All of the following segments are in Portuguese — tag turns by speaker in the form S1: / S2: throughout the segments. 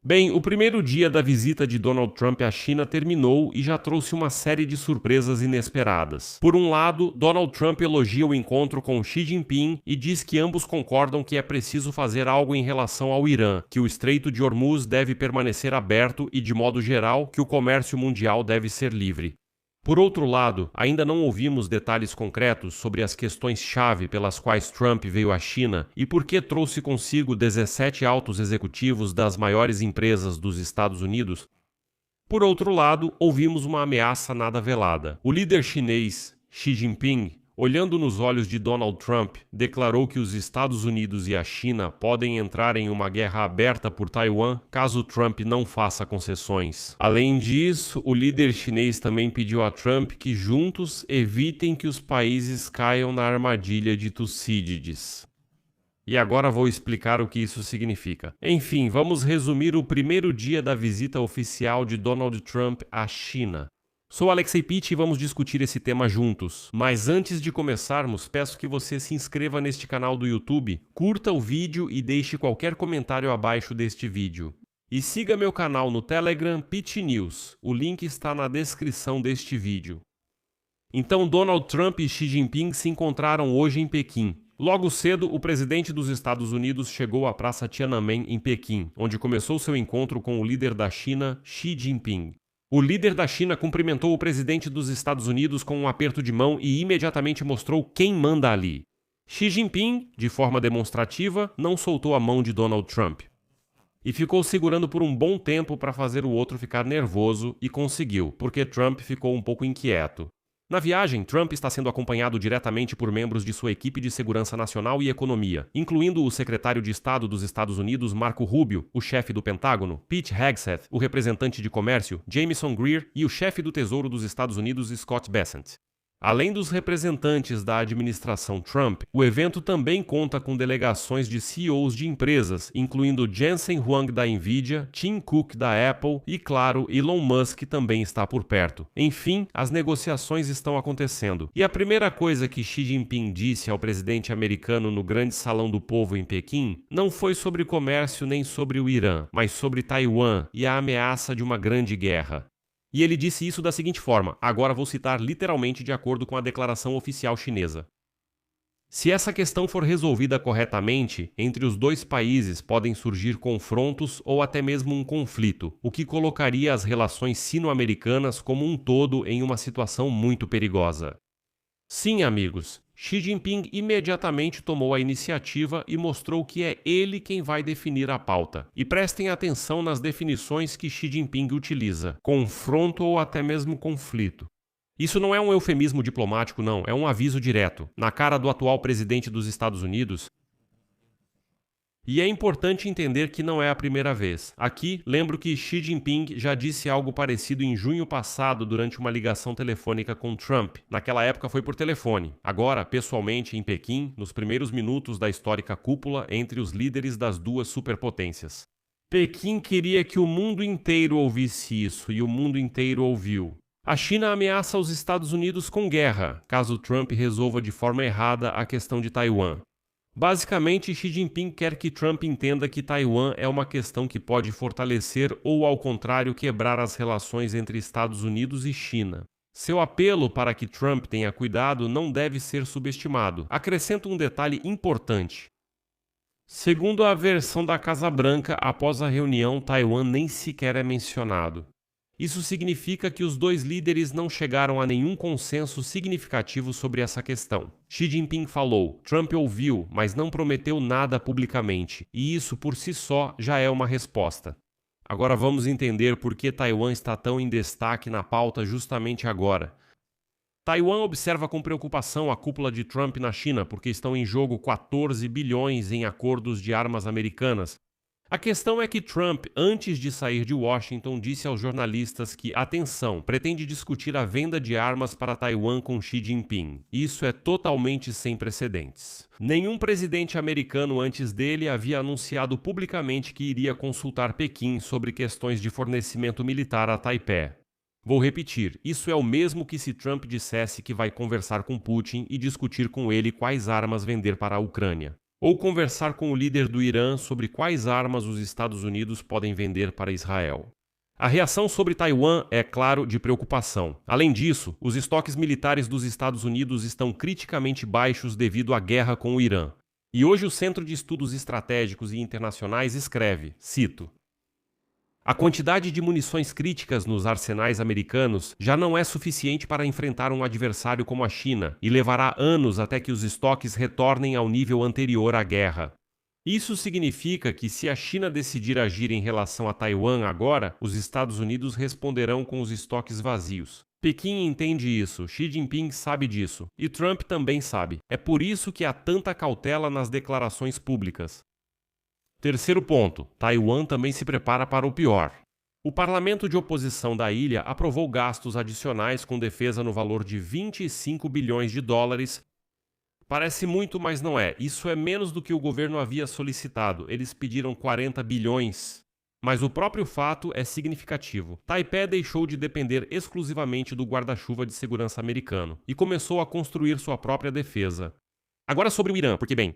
S1: Bem, o primeiro dia da visita de Donald Trump à China terminou e já trouxe uma série de surpresas inesperadas. Por um lado, Donald Trump elogia o encontro com Xi Jinping e diz que ambos concordam que é preciso fazer algo em relação ao Irã, que o Estreito de Hormuz deve permanecer aberto e, de modo geral, que o comércio mundial deve ser livre. Por outro lado, ainda não ouvimos detalhes concretos sobre as questões-chave pelas quais Trump veio à China e por que trouxe consigo 17 altos executivos das maiores empresas dos Estados Unidos. Por outro lado, ouvimos uma ameaça nada velada. O líder chinês, Xi Jinping, olhando nos olhos de Donald Trump, declarou que os Estados Unidos e a China podem entrar em uma guerra aberta por Taiwan caso Trump não faça concessões. Além disso, o líder chinês também pediu a Trump que juntos evitem que os países caiam na armadilha de Tucídides. E agora vou explicar o que isso significa. Enfim, vamos resumir o primeiro dia da visita oficial de Donald Trump à China. Sou Alexei Pitt e vamos discutir esse tema juntos. Mas antes de começarmos, peço que você se inscreva neste canal do YouTube, curta o vídeo e deixe qualquer comentário abaixo deste vídeo. E siga meu canal no Telegram Pitt News, o link está na descrição deste vídeo. Então Donald Trump e Xi Jinping se encontraram hoje em Pequim. Logo cedo, o presidente dos Estados Unidos chegou à Praça Tiananmen em Pequim, onde começou seu encontro com o líder da China, Xi Jinping. O líder da China cumprimentou o presidente dos Estados Unidos com um aperto de mão e imediatamente mostrou quem manda ali. Xi Jinping, de forma demonstrativa, não soltou a mão de Donald Trump. E ficou segurando por um bom tempo para fazer o outro ficar nervoso e conseguiu, porque Trump ficou um pouco inquieto. Na viagem, Trump está sendo acompanhado diretamente por membros de sua equipe de segurança nacional e economia, incluindo o secretário de Estado dos Estados Unidos, Marco Rubio, o chefe do Pentágono, Pete Hegseth, o representante de comércio, Jamieson Greer e o chefe do Tesouro dos Estados Unidos, Scott Bessent. Além dos representantes da administração Trump, o evento também conta com delegações de CEOs de empresas, incluindo Jensen Huang da Nvidia, Tim Cook da Apple e, claro, Elon Musk também está por perto. Enfim, as negociações estão acontecendo. E a primeira coisa que Xi Jinping disse ao presidente americano no Grande Salão do Povo em Pequim não foi sobre comércio nem sobre o Irã, mas sobre Taiwan e a ameaça de uma grande guerra. E ele disse isso da seguinte forma, agora vou citar literalmente de acordo com a declaração oficial chinesa. Se essa questão for resolvida corretamente, entre os dois países podem surgir confrontos ou até mesmo um conflito, o que colocaria as relações sino-americanas como um todo em uma situação muito perigosa. Sim, amigos, Xi Jinping imediatamente tomou a iniciativa e mostrou que é ele quem vai definir a pauta. E prestem atenção nas definições que Xi Jinping utiliza: confronto ou até mesmo conflito. Isso não é um eufemismo diplomático, não, é um aviso direto, na cara do atual presidente dos Estados Unidos. E é importante entender que não é a primeira vez. Aqui, lembro que Xi Jinping já disse algo parecido em junho passado durante uma ligação telefônica com Trump. Naquela época foi por telefone. Agora, pessoalmente, em Pequim, nos primeiros minutos da histórica cúpula entre os líderes das duas superpotências. Pequim queria que o mundo inteiro ouvisse isso, e o mundo inteiro ouviu. A China ameaça os Estados Unidos com guerra, caso Trump resolva de forma errada a questão de Taiwan. Basicamente, Xi Jinping quer que Trump entenda que Taiwan é uma questão que pode fortalecer ou, ao contrário, quebrar as relações entre Estados Unidos e China. Seu apelo para que Trump tenha cuidado não deve ser subestimado. Acrescento um detalhe importante. Segundo a versão da Casa Branca, após a reunião, Taiwan nem sequer é mencionado. Isso significa que os dois líderes não chegaram a nenhum consenso significativo sobre essa questão. Xi Jinping falou, Trump ouviu, mas não prometeu nada publicamente, e isso por si só já é uma resposta. Agora vamos entender por que Taiwan está tão em destaque na pauta justamente agora. Taiwan observa com preocupação a cúpula de Trump na China porque estão em jogo 14 bilhões em acordos de armas americanas. A questão é que Trump, antes de sair de Washington, disse aos jornalistas que, atenção, pretende discutir a venda de armas para Taiwan com Xi Jinping. Isso é totalmente sem precedentes. Nenhum presidente americano antes dele havia anunciado publicamente que iria consultar Pequim sobre questões de fornecimento militar a Taipei. Vou repetir, isso é o mesmo que se Trump dissesse que vai conversar com Putin e discutir com ele quais armas vender para a Ucrânia. ou conversar com o líder do Irã sobre quais armas os Estados Unidos podem vender para Israel. A reação sobre Taiwan é, claro, de preocupação. Além disso, os estoques militares dos Estados Unidos estão criticamente baixos devido à guerra com o Irã. E hoje o Centro de Estudos Estratégicos e Internacionais escreve, cito: "A quantidade de munições críticas nos arsenais americanos já não é suficiente para enfrentar um adversário como a China e levará anos até que os estoques retornem ao nível anterior à guerra. Isso significa que, se a China decidir agir em relação a Taiwan agora, os Estados Unidos responderão com os estoques vazios. Pequim entende isso, Xi Jinping sabe disso, e Trump também sabe. É por isso que há tanta cautela nas declarações públicas." Terceiro ponto, Taiwan também se prepara para o pior. O parlamento de oposição da ilha aprovou gastos adicionais com defesa no valor de 25 bilhões de dólares. Parece muito, mas não é. Isso é menos do que o governo havia solicitado. Eles pediram 40 bilhões. Mas o próprio fato é significativo. Taipei deixou de depender exclusivamente do guarda-chuva de segurança americano e começou a construir sua própria defesa. Agora sobre o Irã, porque, bem,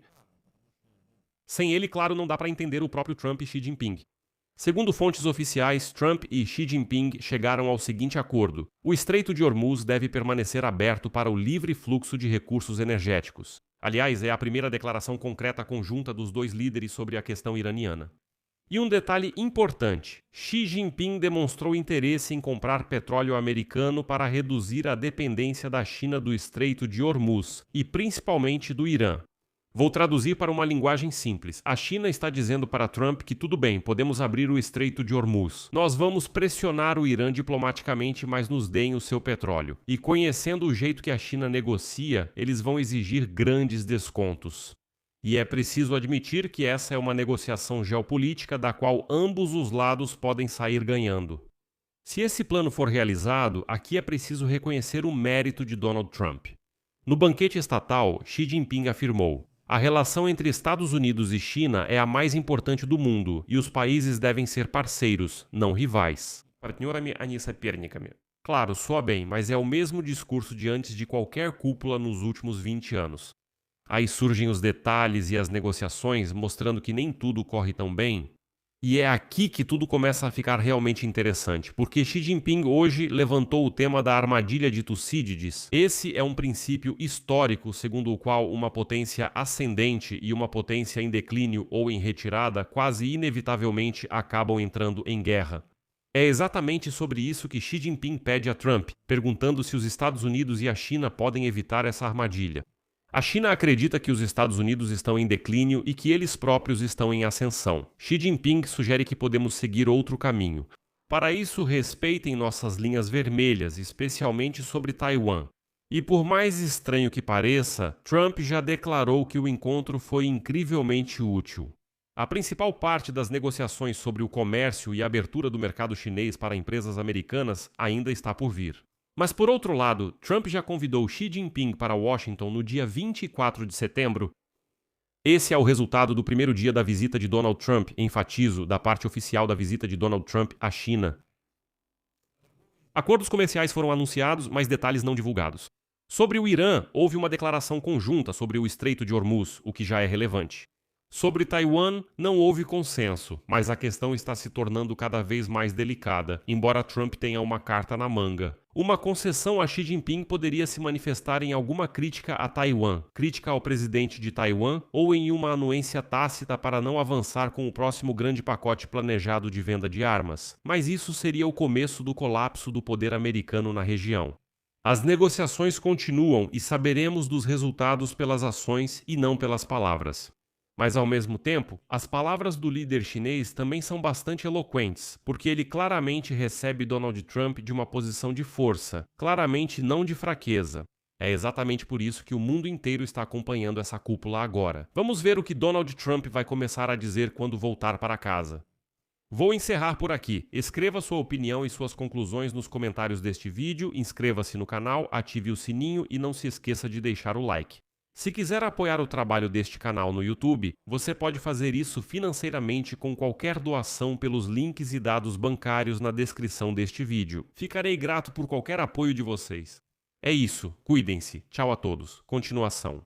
S1: sem ele, claro, não dá para entender o próprio Trump e Xi Jinping. Segundo fontes oficiais, Trump e Xi Jinping chegaram ao seguinte acordo: o Estreito de Hormuz deve permanecer aberto para o livre fluxo de recursos energéticos. Aliás, é a primeira declaração concreta conjunta dos dois líderes sobre a questão iraniana. E um detalhe importante: Xi Jinping demonstrou interesse em comprar petróleo americano para reduzir a dependência da China do Estreito de Hormuz e principalmente do Irã. Vou traduzir para uma linguagem simples. A China está dizendo para Trump que tudo bem, podemos abrir o Estreito de Hormuz. Nós vamos pressionar o Irã diplomaticamente, mas nos deem o seu petróleo. E conhecendo o jeito que a China negocia, eles vão exigir grandes descontos. E é preciso admitir que essa é uma negociação geopolítica da qual ambos os lados podem sair ganhando. Se esse plano for realizado, aqui é preciso reconhecer o mérito de Donald Trump. No banquete estatal, Xi Jinping afirmou: "A relação entre Estados Unidos e China é a mais importante do mundo e os países devem ser parceiros, não rivais." Claro, soa bem, mas é o mesmo discurso de antes de qualquer cúpula nos últimos 20 anos. Aí surgem os detalhes e as negociações mostrando que nem tudo corre tão bem. E é aqui que tudo começa a ficar realmente interessante, porque Xi Jinping hoje levantou o tema da armadilha de Tucídides. Esse é um princípio histórico segundo o qual uma potência ascendente e uma potência em declínio ou em retirada quase inevitavelmente acabam entrando em guerra. É exatamente sobre isso que Xi Jinping pede a Trump, perguntando se os Estados Unidos e a China podem evitar essa armadilha. A China acredita que os Estados Unidos estão em declínio e que eles próprios estão em ascensão. Xi Jinping sugere que podemos seguir outro caminho. Para isso, respeitem nossas linhas vermelhas, especialmente sobre Taiwan. E por mais estranho que pareça, Trump já declarou que o encontro foi incrivelmente útil. A principal parte das negociações sobre o comércio e a abertura do mercado chinês para empresas americanas ainda está por vir. Mas, por outro lado, Trump já convidou Xi Jinping para Washington no dia 24 de setembro. Esse é o resultado do primeiro dia da visita de Donald Trump, enfatizo, da parte oficial da visita de Donald Trump à China. Acordos comerciais foram anunciados, mas detalhes não divulgados. Sobre o Irã, houve uma declaração conjunta sobre o Estreito de Hormuz, o que já é relevante. Sobre Taiwan, não houve consenso, mas a questão está se tornando cada vez mais delicada, embora Trump tenha uma carta na manga. Uma concessão a Xi Jinping poderia se manifestar em alguma crítica a Taiwan, crítica ao presidente de Taiwan, ou em uma anuência tácita para não avançar com o próximo grande pacote planejado de venda de armas. Mas isso seria o começo do colapso do poder americano na região. As negociações continuam e saberemos dos resultados pelas ações e não pelas palavras. Mas, ao mesmo tempo, as palavras do líder chinês também são bastante eloquentes, porque ele claramente recebe Donald Trump de uma posição de força, claramente não de fraqueza. É exatamente por isso que o mundo inteiro está acompanhando essa cúpula agora. Vamos ver o que Donald Trump vai começar a dizer quando voltar para casa. Vou encerrar por aqui. Escreva sua opinião e suas conclusões nos comentários deste vídeo, inscreva-se no canal, ative o sininho e não se esqueça de deixar o like. Se quiser apoiar o trabalho deste canal no YouTube, você pode fazer isso financeiramente com qualquer doação pelos links e dados bancários na descrição deste vídeo. Ficarei grato por qualquer apoio de vocês. É isso, cuidem-se. Tchau a todos. Continuação.